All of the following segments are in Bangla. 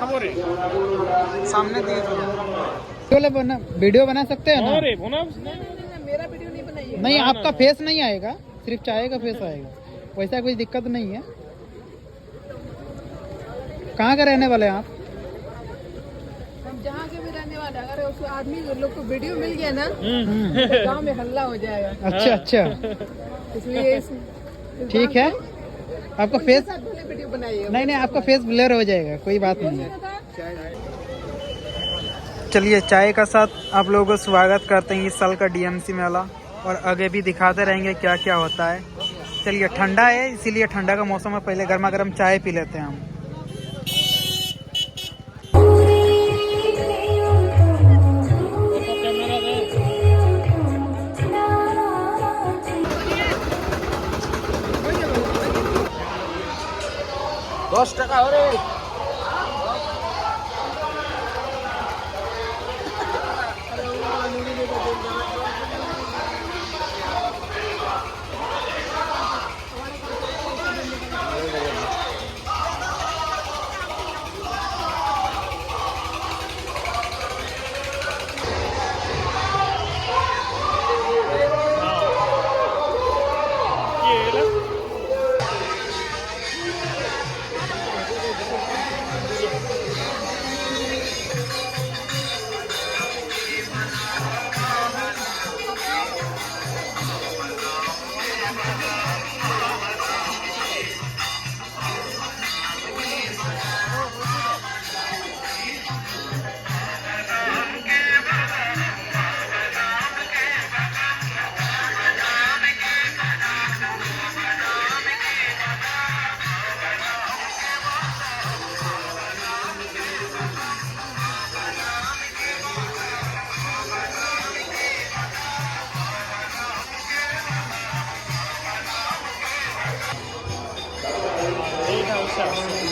खबर है सामने दिए वीडियो बना सकते हैं ना? मेरा वीडियो नहीं बनाइए। नहीं, आपका फेस नहीं आएगा, सिर्फ चाय का फेस आएगा, वैसा कोई दिक्कत नहीं है। कहाँ का रहने वाले हैं आप? हम जहाँ के भी रहने वाले, अगर उस आदमी लोग को वीडियो मिल गया ना तो गांव में हल्ला हो जाएगा। अच्छा अच्छा, इसलिए ठीक है। आपका फेस वीडियो बनाइए। नहीं नहीं, आपका फेस ब्लर हो जाएगा, कोई बात नहीं है। चलिए, चाय का साथ आप लोगों को स्वागत करते हैं इस साल का डीएमसी मेला, और आगे भी दिखाते रहेंगे क्या क्या होता है। चलिए, ठंडा है इसीलिए ठंडा का मौसम है, पहले गर्मा गर्म चाय पी लेते हैं हम। दस टका हो रे।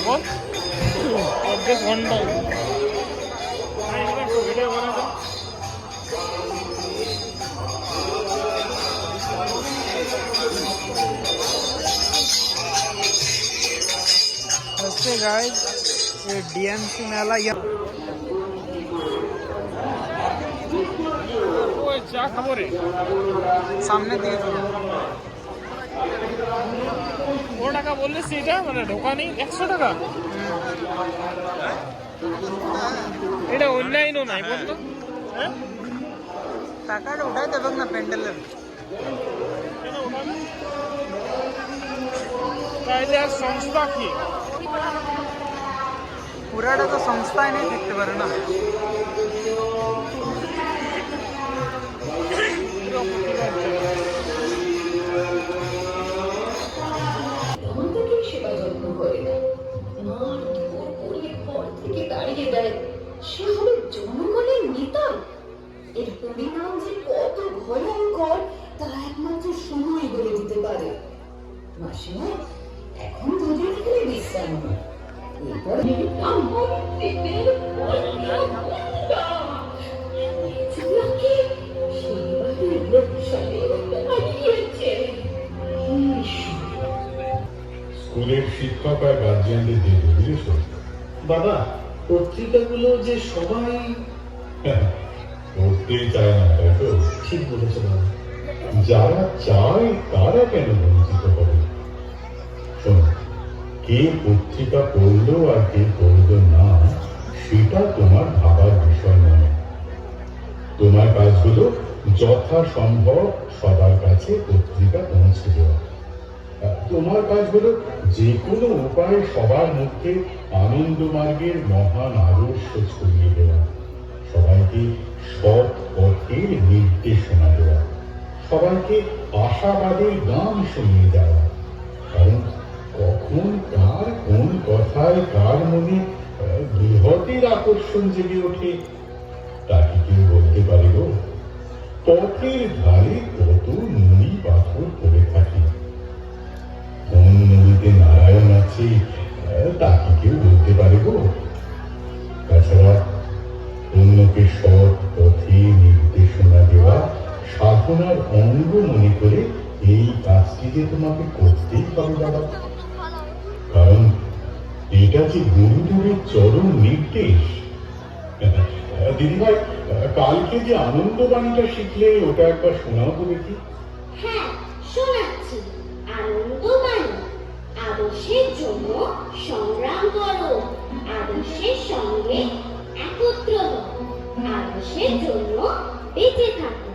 What? Just one time. नमस्ते गाइस, ये डीएमसी मेला क्या खबर है? सामने दिए কত টাকা বললে সেটা মানে ঢোকা নেই 100 টাকা। এটা অনলাইনও নাই বলতো। হ্যাঁ, টাকাটা উঠাই দেবেন না প্যান্ডেলের। কেন ওখানে তাইলে আর সংস্থা কি? পুরাটা তো সংস্থায় নেই থাকতে পারে না। দাঁড়িয়ে দেয় সে হবে জনগণের নেতা। এর পরিণাম যে কত ভয়ঙ্কর তা একমাত্র সময় বলে দিতে পারে। মাসিমা, এখন দুজন এখানে বিশ্রাম নেয়, এরপরে স্কুলের শিক্ষক আর গার্জিয়ানদের দিয়ে বুঝেছ বাবা, পত্রিকাগুলো যে সবাই পড়তেই চায় না, তাই তো? ঠিক বলেছে বাবা। যারা চায় তারা কেন বঞ্চিত হবে? শোনো, কে পত্রিকা পড়লো আর কে পড়লো না সেটা তোমার ভাবার বিষয় নয়। তোমার কাজ হলো যথাসম্ভব সবার কাছে পত্রিকা পৌঁছে দেওয়া। তোমার কাজ হলো যে কোনো উপায়ে সবার মধ্যে আনন্দ মার্গের মহান আদর্শ ছড়িয়ে দেওয়া, সবাইকে সৎ পথের নির্দেশনা দেওয়া, সবাইকে আশাবাদের গান শুনিয়ে দেওয়া। কারণ কখন কার কোন কথায় কার মনে বৃহতের আকর্ষণ জেগে ওঠে তা কি কেউ বলতে পারিব? পথের ধারে কত নুড়ি পাথর পড়ে থাকে, কোন নদীতে নারায়ণ আছে তা কি কেউ বলতে পারিব? তাছাড়া অন্যকে সৎ পথে নির্দেশনা দেওয়া সাধনার অঙ্গ মনে করে এই কাজটি যে তোমাকে করতেই হবে বাবা। কারণ এটা যে গুরুদেবের চরম নির্দেশ। দিদিভাই, কালকে যে আনন্দবাণীটা শিখলে ওটা একবার শোনাও তো দেখি। হ্যাঁ, শোনাচ্ছি। আনন্দবাণী। আদর্শের জন্য সংগ্রাম করো, আদর্শের সঙ্গে একত্র হও, আদর্শের জন্য বেঁচে থাকো,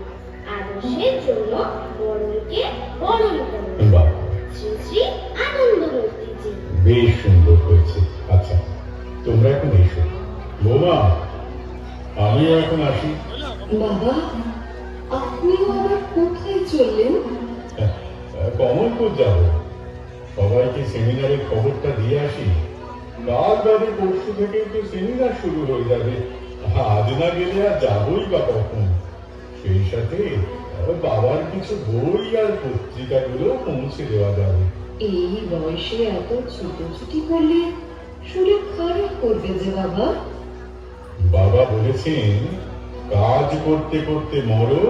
আদর্শের জন্য বরণকে বরণ করো। বাহ, শ্রী শ্রী আনন্দমূর্তিজি। বেশ সুন্দর হয়েছে। আচ্ছা, তোমরা এখন এসো। বোমা, আমিও এখন আসি। বাবা, আপনিও আবার কোথায় চললেন? কমলপুর যাব, সবাইকে সেমিনারের খবরটা দিয়ে আসি। কাল বাদে পরশু থেকেই তো সেমিনার শুরু হয়ে যাবে। আজ না গেলে আর যাবই বা কখন। সেই সাথে বাবার কিছু বই আর পত্রিকাগুলো পৌঁছে দেওয়া যাবে। এই বয়সে এত ছুটোছুটি করলে শরীর খারাপ করবে যে বাবা। বাবা বলেছেন, কাজ করতে করতে মরো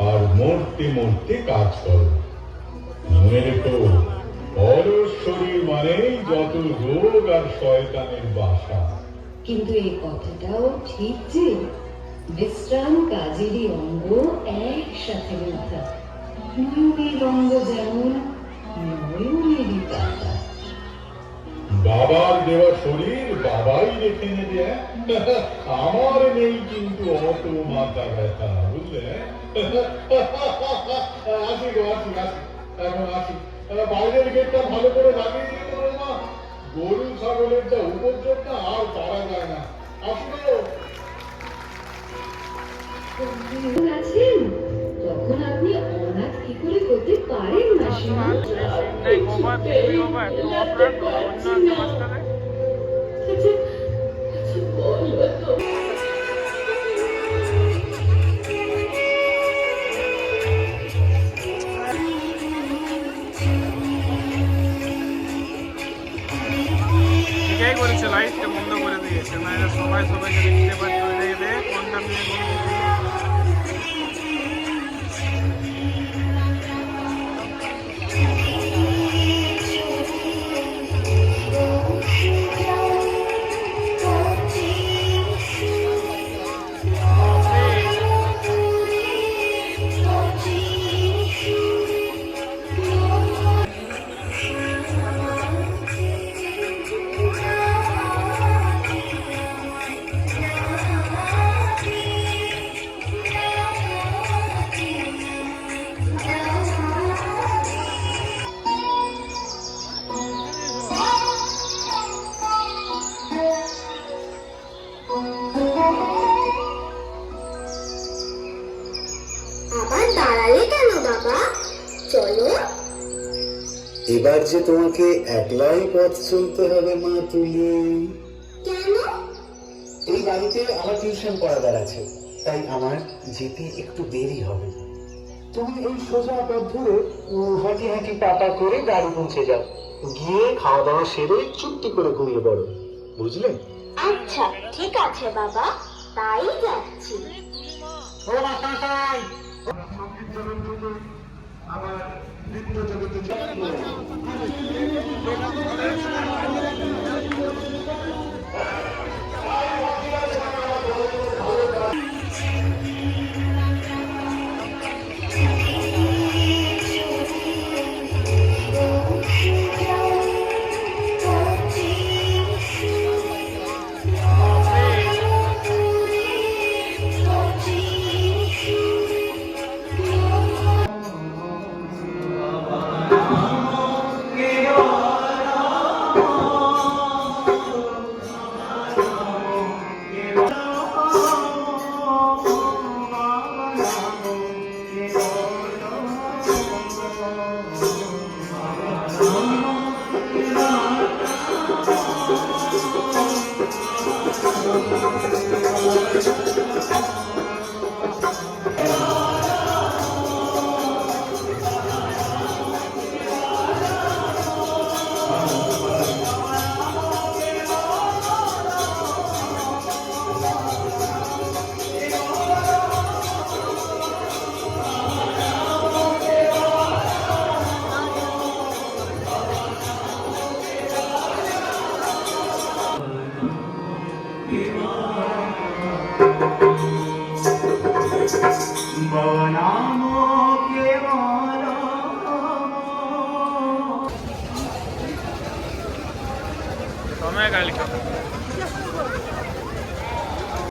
আর মরতে মরতে কাজ করো। মনে রেখো, অলস শরীর মানেই যত রোগ আর শয়তানের বাসা। কিন্তু এই কথাটাও ঠিক যে বিশ্রাম কাজেরই অঙ্গ, একসাথে লেখা। নয়নের অঙ্গ যেমন নয়নেরই পাতা। বাবার দেওয়া শরীর বাবাই রেখে নেবে। আমার নেই কিন্তু অত মাথা ব্যথা, বুঝলে? আসি গো, আসি আসি, এখন আসি। বাইরের গেটটা ভালো করে লাগিয়ে দিয়ে তো মা, গরু ছাগলের যা উপদ্রব না, আর পারা যায় না। আসি গো। আছেন, তখন আপনি অনাথ কি করে করতে পারেন মাসিমা? ঠিকই করেছে, লাইটটা বন্ধ করে দিয়েছে, নাহলে সবাই সবাইকে দেখতে পাচ্ছে ওই জায়গাতে কোনটা নিয়ে কোনো আবার দাঁড়ালে কেন বাবা? চলো। এবার যে তোমাকে একলাই পথ চলতে হবে মা তুলি। কেন? এই বাড়িতে আমার টিউশন পড়াদার আছে, তাই আমার যেতে একটু দেরি হবে। তুমি এই সোজা পথ ধরে হাঁটি হাঁটি পাপা করে গাড়ি পৌঁছে যাও, গিয়ে খাওয়া দাওয়া সেরে চুপটি করে ঘুমিয়ে পড়ো, বুঝলে? আচ্ছা, ঠিক আছে বাবা, তাই যাচ্ছি। ও মাস্টারমশাই, সঙ্গীত জগৎ থেকে আবার নৃত্য জগতে চলে समय का लिखा